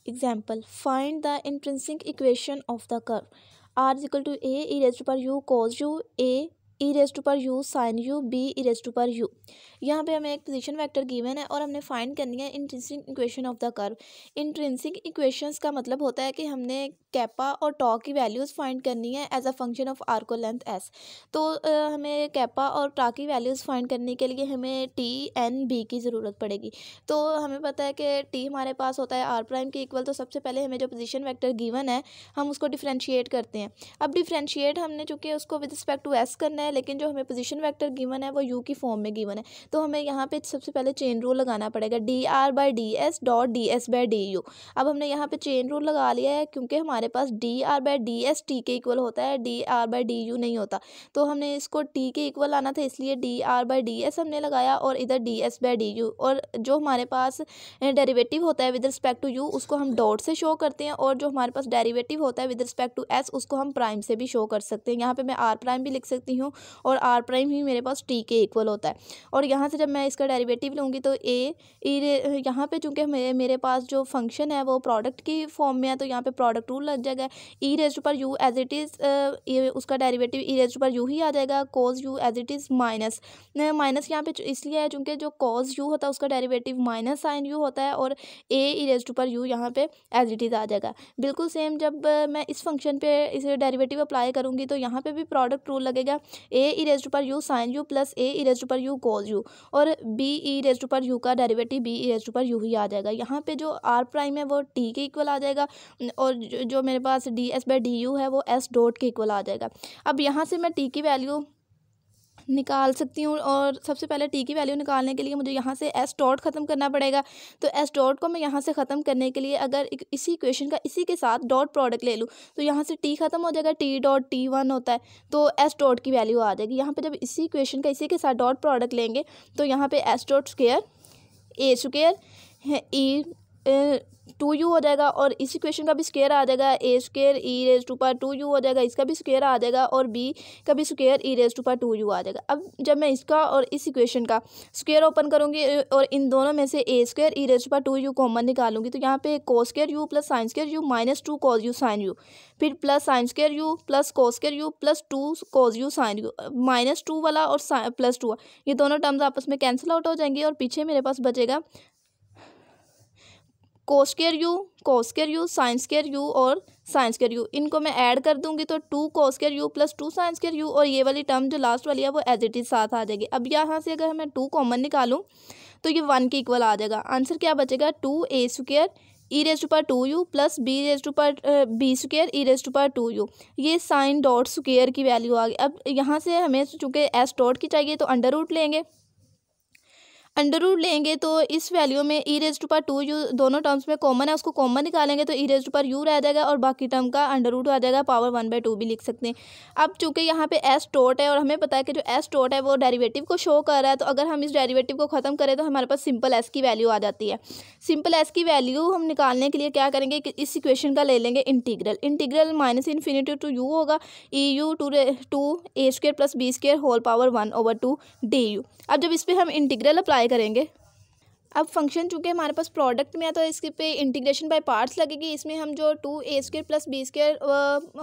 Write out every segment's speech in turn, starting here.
Example, find the intrinsic equation of the curve r is equal to a e raise to power u cos u, a e raise to power u sin u, b e raise to power u। यहाँ पे हमें एक position vector given है और हमने find करनी है intrinsic equation of the curve. Intrinsic equations का मतलब होता है कि हमने कैपा और टॉ की वैल्यूज़ फाइंड करनी है as a function of arc length s। तो हमें कैपा और टॉ की वैल्यूज़ फाइंड करने के लिए हमें t n b की ज़रूरत पड़ेगी। तो हमें पता है कि t हमारे पास होता है r प्राइम के इक्वल। तो सबसे पहले हमें जो पोजीशन वेक्टर गिवन है हम उसको डिफ्रेंशिएट करते हैं। अब डिफ्रेंशिएट हमने चूँकि उसको विद रिस्पेक्ट टू s करना है, लेकिन जो हमें पोजीशन वेक्टर गिवन है वो u की फॉर्म में गिवन है। तो हमें यहाँ पे सबसे पहले चेन रूल लगाना पड़ेगा, dr by D S dot D s by d u. अब हमने यहाँ पे चेन रूल लगा लिया है क्योंकि हमारे पास dr by D S T के इक्वल होता है, dr बाई डी यू नहीं होता। तो हमने इसको t के इक्वल लाना था, इसलिए dr बाई डी एस हमने लगाया और इधर D s by d you. और जो हमारे पास डेरिवेटिव होता है विद रिस्पेक्ट टू u उसको हम डॉट से शो करते हैं, और जो हमारे पास डेरिवेटिव होता है विद रिस्पेक्ट टू s उसको हम प्राइम से भी शो कर सकते हैं। यहाँ पे मैं r प्राइम भी लिख सकती हूँ और r प्राइम ही मेरे पास t के इक्वल होता है। और यहाँ से जब मैं इसका डेरिवेटिव लूँगी तो यहाँ पे चूँकि मेरे पास जो फंक्शन है वो प्रोडक्ट की फॉर्म में है, तो यहाँ पे प्रोडक्ट रूल लग जाएगा। ई रेज टू पर यू एज इट इज़, उसका डेरिवेटिव ई रेज टू पर यू ही आ जाएगा। Cause u as it is minus यहाँ पे इसलिए है चूँकि जो कोज यू होता है उसका डेरिवेटिव माइनस साइन यू होता है, और ए ई रेज टू पर यू यहाँ पे एज इट इज़ आ जाएगा। बिल्कुल सेम जब मैं इस फंक्शन पे इस डेरिवेटिव अप्लाई करूँगी तो यहाँ पे भी प्रोडक्ट रूल लगेगा। ए ई रेज टू पर u sine u plus a e raise to पर यू कोज यू, और बी ई रेज टू पर यू का derivative b e raise to पर यू ही आ जाएगा। यहाँ पे जो आर प्राइम है वो टी के इक्वल आ जाएगा, और जो मेरे पास d s by d u है वो एस डॉट के इक्वल आ जाएगा। अब यहाँ से मैं टी की वैल्यू निकाल सकती हूँ, और सबसे पहले टी की वैल्यू निकालने के लिए मुझे यहाँ से एस डॉट ख़त्म करना पड़ेगा। तो एस डॉट को मैं यहाँ से ख़त्म करने के लिए अगर इसी इक्वेशन का इसी के साथ डॉट प्रोडक्ट ले लूँ तो यहाँ से टी ख़त्म हो जाएगा, टी डॉट टी वन होता है, तो एस डॉट की वैल्यू आ जाएगी। यहाँ पे जब इसी इक्वेशन का इसी के साथ डॉट प्रोडक्ट लेंगे तो यहाँ पे s dot square a square e two u हो जाएगा, और इस इक्वेशन का भी स्क्वायर आ जाएगा, ए स्क्वायर ई रेज टू पर टू यू हो जाएगा, इसका भी स्क्वायर आ जाएगा, और बी का भी स्क्वायर ई रेज टू पर टू यू आ जाएगा। अब जब मैं इसका और इस इक्वेशन का स्क्वायर ओपन करूँगी और इन दोनों में से a square e raise to पर टू यू कॉमन निकालूंगी तो यहाँ पे cos square u plus sine square u minus two cos u sine u, फिर plus sine square u plus cos square u plus two cos u sine u, minus two वाला और plus two, ये दोनों terms आपस में cancel out हो जाएंगी, और पीछे मेरे पास बचेगा cos square u sine square u और साइन स्क्वायर यू। इनको मैं ऐड कर दूंगी तो two cos square u plus two sine square u, और ये वाली टर्म जो लास्ट वाली है वो एज इट इज साथ आ जाएगी। अब यहाँ से अगर मैं टू कॉमन निकालूं तो ये वन के इक्वल आ जाएगा। आंसर क्या बचेगा, two a square e raise to पर two u plus b raise to पर b square e raise to पर टू यू। ये साइन डॉट स्क्वायर की वैल्यू आ गई। अब यहाँ से हमें चूँकि एस डॉट की चाहिए तो अंडर रूट लेंगे, अंडर रूट लेंगे तो इस वैल्यू में ई रेज टू पर टू यू दोनों टर्म्स में कॉमन है, उसको कॉमन निकालेंगे तो ई रेज टू पर यू रह जाएगा, और बाकी टर्म का अंडर रूट आ जाएगा, पावर वन बाई टू भी लिख सकते हैं। अब चूंकि यहाँ पे एस डॉट है और हमें पता है कि जो एस डॉट है वो डेरिवेटिव को शो कर रहा है, तो अगर हम इस डेरिवेटिव को ख़त्म करें तो हमारे पास सिंपल एस की वैल्यू आ जाती है। सिंपल एस की वैल्यू हम निकालने के लिए क्या करेंगे कि इस इक्वेशन का ले लेंगे integral minus infinity to u होगा e u two a square plus b square whole power one over two d u. अब जब इस पर हम इंटीग्रल अप्लाई करेंगे, अब फंक्शन चूँकि हमारे पास प्रोडक्ट में है तो इसके पे इंटीग्रेशन बाय पार्ट्स लगेगी। इसमें हम जो two a square plus b square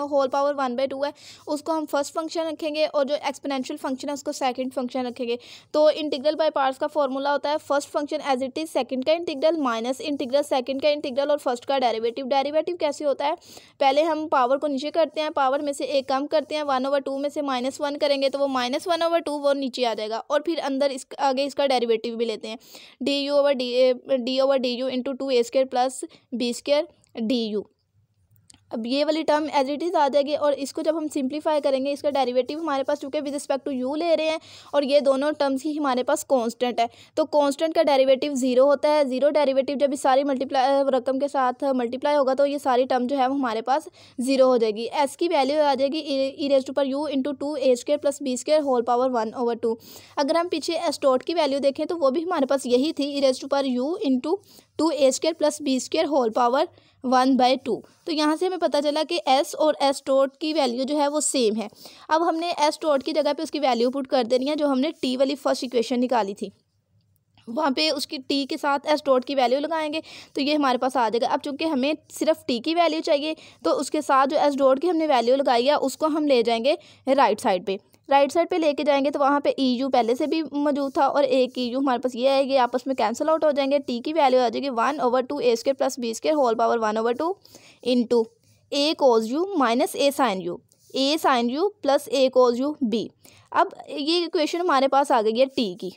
whole power one by two है उसको हम फर्स्ट फंक्शन रखेंगे, और जो एक्सपोनेंशियल फंक्शन है उसको सेकंड फंक्शन रखेंगे। तो इंटीग्रल बाय पार्ट्स का फॉर्मूला होता है first function as it is second का इंटीग्रल माइनस इंटीग्रल सेकंड का इंटीग्रल और फर्स्ट का डेरिवेटिव। डेरिवेटिव कैसे होता है, पहले हम पावर को नीचे करते हैं, पावर में से एक कम करते हैं, वन ओवर टू में से माइनस वन करेंगे तो वो माइनस वन ओवर टू वो नीचे आ जाएगा, और फिर अंदर आगे इसका डेरिवेटिव भी लेते हैं d u over d u into two a square plus b square d u. अब ये वाली टर्म एज इट इज़ आ जाएगी, और इसको जब हम सिंप्लीफाई करेंगे इसका डेरिवेटिव हमारे पास चूँकि विद रिस्पेक्ट टू यू ले रहे हैं और ये दोनों टर्म्स ही हमारे पास कांस्टेंट है, तो कांस्टेंट का डेरिवेटिव जीरो होता है। जीरो डेरिवेटिव जब इस सारी रकम के साथ मल्टीप्लाई होगा तो ये सारी टर्म जो है वो हमारे पास जीरो हो जाएगी। एस की वैल्यू आ जाएगी ई रेज टू पर u into two a square plus b square whole power one over two. अगर हम पीछे एस डॉट की वैल्यू देखें तो वो भी हमारे पास यही थी, ई रेज टू पर u into two a square plus b square whole power one by two. तो यहाँ से हमें पता चला कि एस और एस डॉट की वैल्यू जो है वो सेम है। अब हमने एस डॉट की जगह पे उसकी वैल्यू पुट कर देनी है जो हमने टी वाली फर्स्ट इक्वेशन निकाली थी। वहाँ पे उसकी टी के साथ एस डॉट की वैल्यू लगाएंगे तो ये हमारे पास आ जाएगा। अब चूंकि हमें सिर्फ टी की वैल्यू चाहिए तो उसके साथ जो एस डॉट की हमने वैल्यू लगाई है उसको हम ले जाएंगे राइट साइड पे। राइट साइड पे लेके जाएंगे तो वहाँ पे ई यू पहले से भी मौजूद था और एक ई यू हमारे पास ये है, ये आपस में कैंसिल आउट हो जाएंगे। टी की वैल्यू आ जाएगी 1/2 a square plus b square whole power 1/2 into a cos u minus a sine u, a sine u plus a cos u b. अब ये इक्वेशन हमारे पास आ गई है टी की।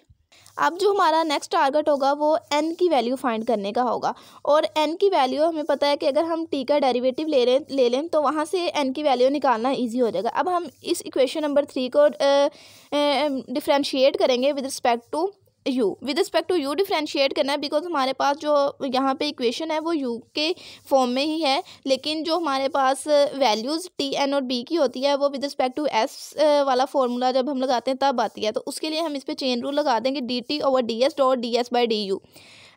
अब जो हमारा नेक्स्ट टारगेट होगा वो n की वैल्यू फाइंड करने का होगा और n की वैल्यू हमें पता है कि अगर हम t का डेरिवेटिव ले लें तो वहाँ से n की वैल्यू निकालना इजी हो जाएगा। अब हम इस इक्वेशन नंबर 3 को डिफरेंशिएट करेंगे with respect to u। With respect to u differentiate करना है बिकॉज हमारे पास जो यहाँ पे इक्वेशन है वो u के फॉर्म में ही है, लेकिन जो हमारे पास वैल्यूज़ t n और b की होती है वो विद रिस्पेक्ट टू s वाला फॉर्मूला जब हम लगाते हैं तब आती है। तो उसके लिए हम इस पर चेन रूल लगा देंगे dt/ds डॉट ds/du।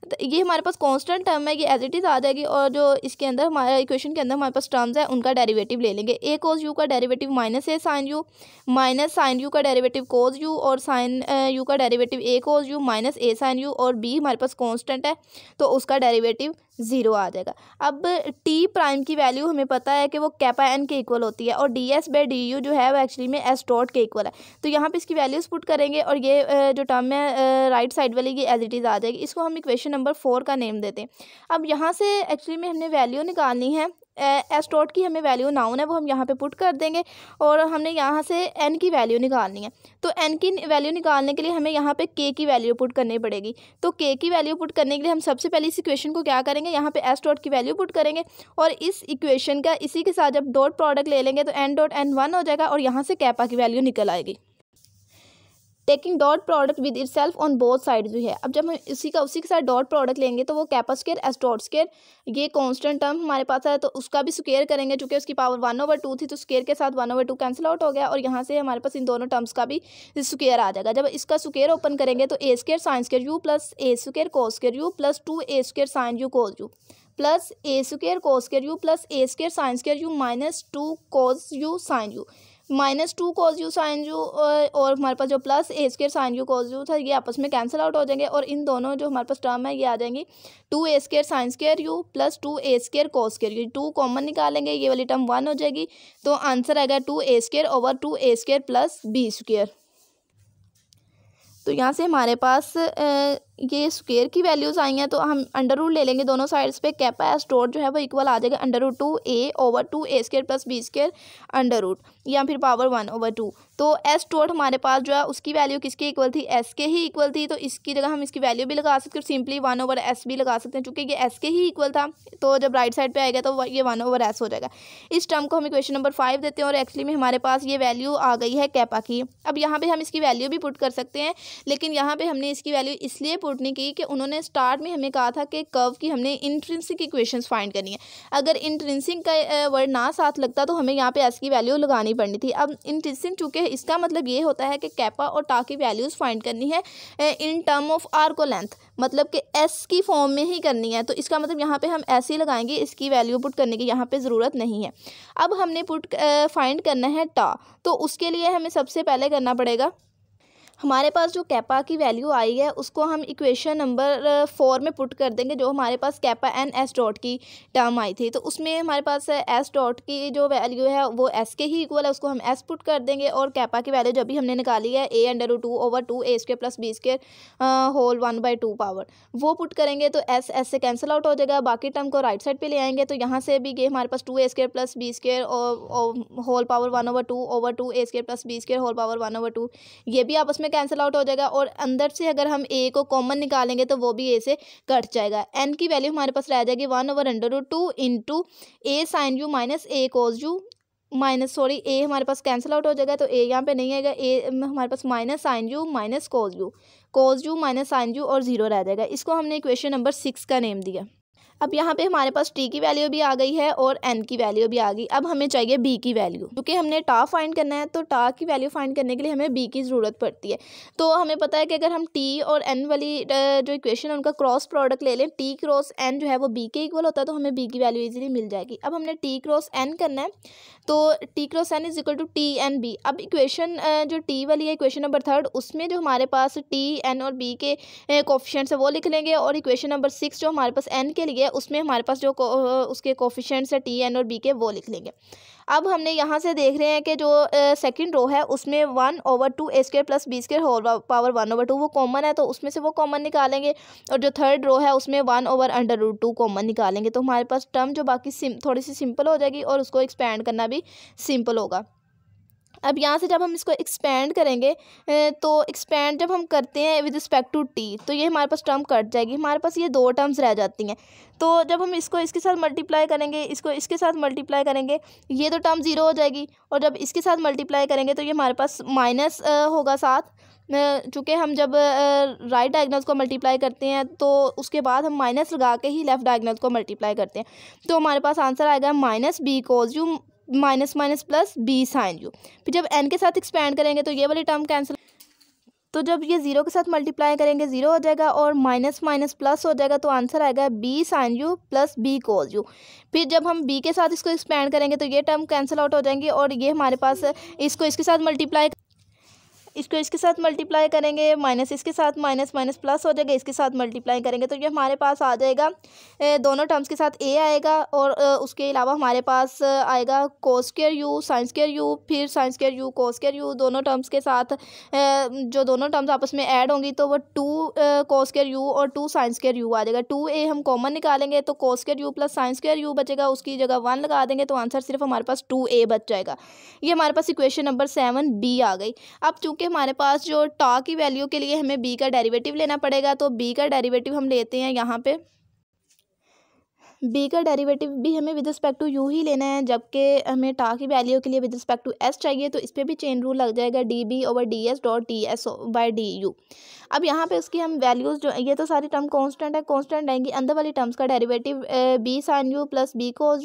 तो ये हमारे पास कांस्टेंट टर्म है, ये एज इट इज़ आ जाएगी और जो इसके अंदर हमारे इक्वेशन के अंदर हमारे पास टर्म्स है उनका डेरिवेटिव ले लेंगे। ए कोस यू का derivative minus a sine u, minus sine u का डेरिवेटिव कोस यू और साइन यू का derivative a cos u minus a sine u और बी हमारे पास कांस्टेंट है तो उसका डेरिवेटिव 0 आ जाएगा। अब टी प्राइम की वैल्यू हमें पता है कि वो कैपा एन के इक्वल होती है और ds/du जो है वो एक्चुअली में एस डॉट के इक्वल है। तो यहाँ पे इसकी वैल्यूज पुट करेंगे और ये जो टर्म है राइट साइड वाली ये एज इट इज़ आ जाएगी। इसको हम इक्वेशन नंबर 4 का नेम देते हैं। अब यहाँ से एक्चुअली में हमने वैल्यू निकालनी है, एस डॉट की हमें वैल्यू नाउन है वो हम यहाँ पे पुट कर देंगे और हमने यहाँ से एन की वैल्यू निकालनी है। तो एन की वैल्यू निकालने के लिए हमें यहाँ पे के की वैल्यू पुट करनी पड़ेगी। तो के की वैल्यू पुट करने के लिए हम सबसे पहले इस इक्वेशन को क्या करेंगे, यहाँ पे एस डॉट की वैल्यू पुट करेंगे और इस इक्वेशन का इसी के साथ जब डॉट प्रोडक्ट ले लेंगे तो एन डॉट एन 1 हो जाएगा और यहाँ से कैपा की वैल्यू निकल आएगी। Taking dot product with it self on both side जो है, अब जब हम उसी के साथ डॉट प्रोडक्ट लेंगे तो वो kappa square s dot square ये कांस्टेंट टर्म हमारे पास है तो उसका भी स्क्वायर करेंगे, चूंकि उसकी पावर 1/2 थी तो स्क्वायर के साथ 1/2 कैंसिल आउट हो गया और यहाँ से हमारे पास इन दोनों टर्म्स का भी स्क्वायर आ जाएगा। जब इसका स्क्वायर ओपन करेंगे तो a square sine square u plus a square cos square u plus 2a square sine u cos u plus a square cos square u plus a square sine square u minus 2 cos u sine u minus 2 cos u sine u और हमारे पास जो plus a square sine u cos u था ये आपस में cancel out हो जाएंगे और इन दोनों जो हमारे पास टर्म है ये आ जाएंगी 2a square sine square u plus 2a square cos square you. 2 common निकालेंगे ये वाली टर्म 1 हो जाएगी तो आंसर आएगा 2a square over 2a square plus b square. तो यहाँ से हमारे पास ये स्क्वायर की वैल्यूज़ आई हैं तो हम अंडर रूट ले लेंगे दोनों साइड्स पे। कैपा एस डॉट जो है वो इक्वल आ जाएगा √2a over 2a square plus b square under root या फिर पावर 1/2। तो एस डॉट हमारे पास जो है उसकी वैल्यू किसके इक्वल थी, एस के ही इक्वल थी तो इसकी जगह हम इसकी वैल्यू भी लगा सकते हैं, सिंपली 1/s भी लगा सकते हैं चूँकि ये एस के ही इक्वल था तो जब राइट साइड पे आएगा तो ये 1/s हो जाएगा। इस टर्म को हम इक्वेशन नंबर 5 देते हैं और एक्चुअली में हमारे पास ये वैल्यू आ गई है कैपा की। अब यहाँ पे हम इसकी वैल्यू भी पुट कर सकते हैं लेकिन यहाँ पे हमने इसकी वैल्यू इसलिए पुट नहीं की कि उन्होंने स्टार्ट में हमें कहा था कि कर्व की हमने इंट्रिंसिक इक्वेशंस फाइंड करनी है। अगर इंट्रिंसिक का वर्ड ना साथ लगता तो हमें यहाँ पे एस की वैल्यू लगानी पड़नी थी। अब इंट्रिंसिक चूँकि इसका मतलब ये होता है कि कैपा और टा की वैल्यूज़ फाइंड करनी है in term of arc length, मतलब कि एस की फॉर्म में ही करनी है तो इसका मतलब यहाँ पे हम ऐसे ही लगाएंगे, इसकी वैल्यू पुट करने की यहाँ पे ज़रूरत नहीं है। अब हमने फाइंड करना है टा तो उसके लिए हमें सबसे पहले करना पड़ेगा हमारे पास जो कैपा की वैल्यू आई है उसको हम इक्वेशन नंबर 4 में पुट कर देंगे जो हमारे पास कैपा एन एस डॉट की टर्म आई थी। तो उसमें हमारे पास एस डॉट की जो वैल्यू है वो एस के ही इक्वल है, उसको हम एस पुट कर देंगे और कैपा की वैल्यू जब भी हमने निकाली है a/2 over 2a square plus b square whole 1/2 power वो पुट करेंगे तो एस से कैंसिल आउट हो जाएगा। बाकी टर्म को राइट साइड पर ले आएंगे तो यहाँ से भी ये हमारे पास 2a square plus b square whole power 1/2 over 2a square plus b square whole power 1/2 ये भी आपस में कैंसिल आउट हो जाएगा और अंदर से अगर हम a को कॉमन निकालेंगे तो वो भी a से कट जाएगा। n की वैल्यू हमारे पास रह जाएगी 1/√2 into a sine u minus a cos u minus a हमारे पास कैंसिल आउट हो जाएगा तो a यहाँ पे नहीं आएगा, a हमारे पास minus sine u minus cos u minus sine u और 0 रह जाएगा। इसको हमने इक्वेशन नंबर 6 का नेम दिया। अब यहाँ पे हमारे पास टी की वैल्यू भी आ गई है और एन की वैल्यू भी आ गई। अब हमें चाहिए बी की वैल्यू, क्योंकि हमने टा फाइंड करना है तो टा की वैल्यू फाइंड करने के लिए हमें बी की ज़रूरत पड़ती है। तो हमें पता है कि अगर हम टी और एन वाली जो इक्वेशन है उनका क्रॉस प्रोडक्ट ले लें, टी क्रॉस एन जो है वो बी के इक्वल होता है, तो हमें बी की वैल्यू इजीली मिल जाएगी। अब हमने टी क्रॉस एन करना है, तो t cross n is equal to t n b. अब इक्वेशन जो टी वाली है इक्वेशन नंबर 3 उसमें जो हमारे पास टी एन और बी के कोफिशिएंट्स है वो लिख लेंगे, और इक्वेशन नंबर 6 जो हमारे पास एन के लिए उसमें हमारे पास जो उसके कोफिशिएंट्स है टी एन और बी के वो लिख लेंगे। अब हमने यहाँ से देख रहे हैं कि जो सेकंड रो है उसमें 1/2 a square plus b square whole power 1/2 वो कॉमन है, तो उसमें से वो कॉमन निकालेंगे। और जो थर्ड रो है उसमें 1/√2 कॉमन निकालेंगे, तो हमारे पास टर्म जो बाकी थोड़ी सी सिंपल हो जाएगी और उसको एक्सपेंड करना भी सिंपल होगा। अब यहाँ से जब हम इसको एक्सपेंड करेंगे तो एक्सपेंड जब हम करते हैं विद रिस्पेक्ट टू टी, तो ये हमारे पास टर्म कट जाएगी, हमारे पास ये 2 टर्म्स रह जाती हैं। तो जब हम इसको इसके साथ मल्टीप्लाई करेंगे, इसको इसके साथ मल्टीप्लाई करेंगे, ये तो टर्म 0 हो जाएगी, और जब इसके साथ मल्टीप्लाई करेंगे तो ये हमारे पास माइनस होगा साथ, चूँकि हम जब राइट डायगोनल्स को मल्टीप्लाई करते हैं तो उसके बाद हम माइनस लगा के ही लेफ़्ट डायगोनल्स को मल्टीप्लाई करते हैं। तो हमारे पास आंसर आएगा minus b cos u minus minus plus b sine u. फिर जब एन के साथ एक्सपेंड करेंगे तो ये वाली टर्म कैंसिल, तो जब ये 0 के साथ मल्टीप्लाई करेंगे 0 हो जाएगा और माइनस माइनस प्लस हो जाएगा, तो आंसर आएगा b sine u plus b cos u. फिर जब हम बी के साथ इसको एक्सपेंड करेंगे तो ये टर्म कैंसिल आउट हो जाएंगे, और ये हमारे पास इसको इसके साथ मल्टीप्लाई करेंगे, माइनस इसके साथ माइनस माइनस प्लस हो जाएगा, इसके साथ मल्टीप्लाई करेंगे तो ये हमारे पास आ जाएगा दोनों टर्म्स के साथ ए आएगा, और उसके अलावा हमारे पास आएगा cos square u sine square u, फिर sine square u cos square u, दोनों टर्म्स के साथ जो दोनों टर्म्स आपस में ऐड होंगी तो वो 2 कोस स्क्वायर यू और 2 साइन स्क्वायर यू आ जाएगा। 2a हम कॉमन निकालेंगे तो कोस square u plus sine square you बचेगा, उसकी जगह 1 लगा देंगे तो आंसर सिर्फ हमारे पास 2a बच जाएगा। ये हमारे पास इक्वेशन नंबर 7b आ गई। अब चूँकि हमारे पास जो टा की वैल्यू के लिए हमें बी का डेरिवेटिव लेना पड़ेगा, तो बी का डेरिवेटिव हम लेते हैं यहाँ पे। बी का डेरिवेटिव भी हमें विद रिस्पेक्ट टू यू ही लेना है, जबकि हमें टा की वैल्यू के लिए विद रिस्पेक्ट टू एस चाहिए, तो इस पर भी चेन रूल लग जाएगा db/ds dot ts bye du। अब यहाँ पे उसकी हम वैल्यूज़ जो ये तो सारी टर्म कांस्टेंट है, कांस्टेंट आएंगी, अंदर वाली टर्म्स का derivative b sine u plus b cos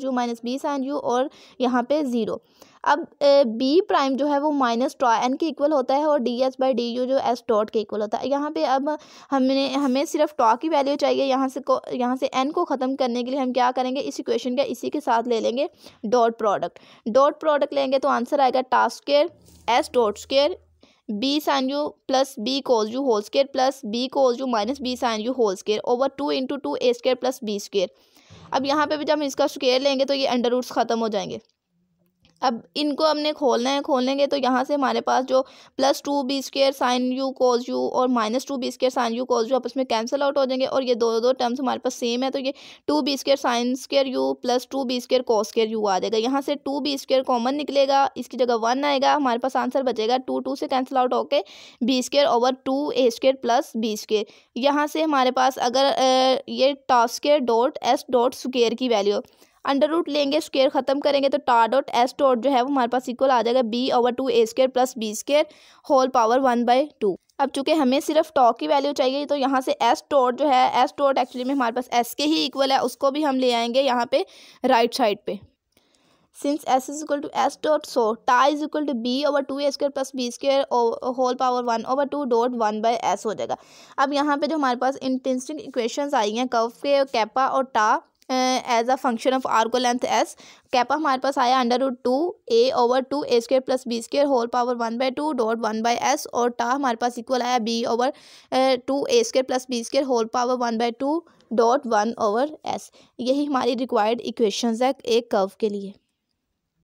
u minus b sine u, और यहाँ पे 0। अब बी प्राइम जो है वो माइनस टा एन के इक्वल होता है, और ds/du जो एस डॉट के इक्वल होता है। यहाँ पे अब हमें सिर्फ टा की वैल्यू चाहिए, यहाँ से एन को ख़त्म करने के लिए हम क्या करेंगे, इस इक्वेशन का इसी के साथ ले लेंगे डॉट प्रोडक्ट लेंगे, तो आंसर आएगा टा square s dot square b sine u plus b cos u whole square plus b cos u minus b sine u whole square over 2 × 2a square plus b square. अब यहाँ पे भी जब हम इसका स्क्वायर लेंगे तो ये अंडर रूट्स ख़त्म हो जाएंगे। अब इनको हमने खोलना है, खोलेंगे तो यहाँ से हमारे पास जो plus 2b square sine u cos u और minus 2b square sine u cos u आपस में कैंसिल आउट हो जाएंगे, और ये दो टर्म्स हमारे पास सेम है, तो ये 2b square sine square u plus 2b square cos square u आ जाएगा। यहाँ से 2b स्क्वायर कॉमन निकलेगा, इसकी जगह 1 आएगा, हमारे पास आंसर बचेगा 2 से कैंसिल आउट होके b square over 2a square plus b square. यहाँ से हमारे पास अगर ये टा square dot S dot square की वैल्यू अंडर रूट लेंगे, स्क्वायर खत्म करेंगे तो टा डॉट एस डॉट जो है वो हमारे पास इक्वल आ जाएगा b/2a square plus b square whole power 1/2। अब चूंकि हमें सिर्फ टा की वैल्यू चाहिए, तो यहाँ से एस डॉट जो है, एस डॉट एक्चुअली में हमारे पास एस के ही इक्वल है, उसको भी हम ले आएंगे यहाँ पे राइट साइड पे। Since s is equal to s dot, so tau is equal to b/2a square plus b square whole power 1/2 dot 1/s हो जाएगा। अब यहाँ पे जो हमारे पास इंट्रिंसिक इक्वेशंस आई हैं कर्व के, कैपा और tau as a function of arc length s. Kappa हमारे पास आया √2a/2a square plus b square whole power 1/2 dot 1/s, और टा हमारे पास इक्वल आया b/2a square plus b square whole power 1/2 dot 1/s। यही हमारी रिक्वायर्ड इक्वेशंस है एक कर्व के लिए।